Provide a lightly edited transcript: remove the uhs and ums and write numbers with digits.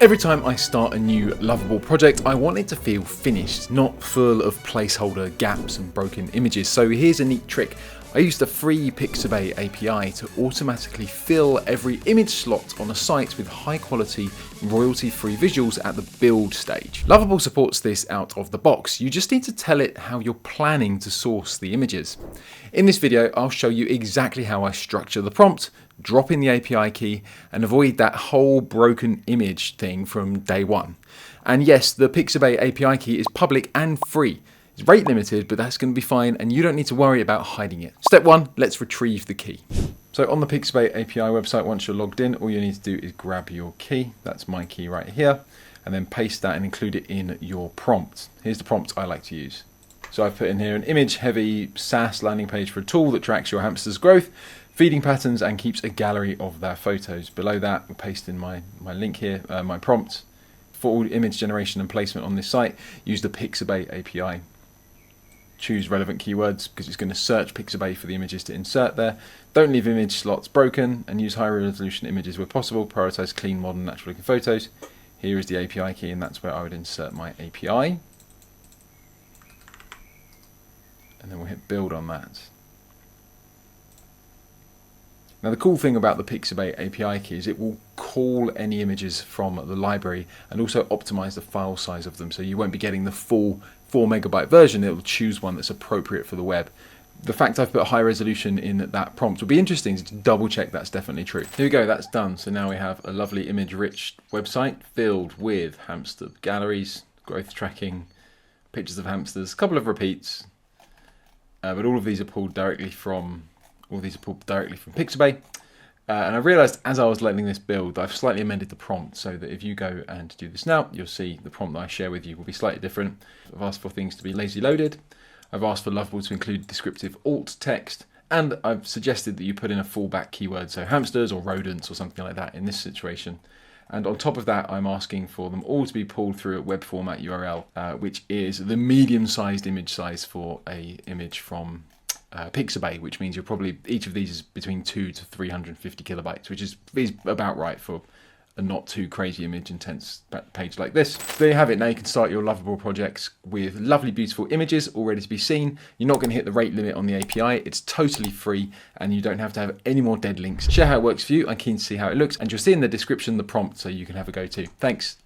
Every time I start a new Lovable project, I want it to feel finished, not full of placeholder gaps and broken images. So here's a neat trick. I used a free Pixabay API to automatically fill every image slot on a site with high quality, royalty-free visuals at the build stage. Lovable supports this out of the box. You just need to tell it how you're planning to source the images. In this video, I'll show you exactly how I structure the prompt, drop in the API key, and avoid that whole broken image thing from day one. And yes, the Pixabay API key is public and free. It's rate limited, but that's going to be fine, and you don't need to worry about hiding it. Step one, let's retrieve the key. So on the Pixabay API website, once you're logged in, all you need to do is grab your key. That's my key right here, and then paste that and include it in your prompt. Here's the prompt I like to use. So I've put in here an image-heavy SaaS landing page for a tool that tracks your hamster's growth, feeding patterns, and keeps a gallery of their photos. Below that, we'll paste in my link here, my prompt. For all image generation and placement on this site, use the Pixabay API. Choose relevant keywords because it's going to search Pixabay for the images to insert there. Don't leave image slots broken, and use high resolution images where possible. Prioritize clean, modern, natural looking photos. Here is the API key, and that's where I would insert my API. And then we'll hit build on that. Now the cool thing about the Pixabay API key is it will call any images from the library and also optimize the file size of them, so you won't be getting the full 4 megabyte version. It will choose one that's appropriate for the web. The fact I've put high resolution in that prompt will be interesting to double check that's definitely true. Here we go, that's done. So now we have a lovely image rich website filled with hamster galleries, growth tracking, pictures of hamsters, a couple of repeats, but all of these are pulled directly from Pixabay. And I realized as I was letting this build, I've slightly amended the prompt so that if you go and do this now, you'll see the prompt that I share with you will be slightly different. I've asked for things to be lazy loaded. I've asked for Lovable to include descriptive alt text, and I've suggested that you put in a fallback keyword, so hamsters or rodents or something like that in this situation. And on top of that, I'm asking for them all to be pulled through a web format URL, which is the medium-sized image size for a image from Pixabay, which means each of these is between 2 to 350 kilobytes, which is about right for a not too crazy image intense page like this. So there you have it. Now you can start your Lovable projects with lovely, beautiful images all ready to be seen. You're not going to hit the rate limit on the API. It's totally free, and you don't have to have any more dead links. Share how it works for you. I'm keen to see how it looks, and you'll see in the description the prompt so you can have a go too. Thanks.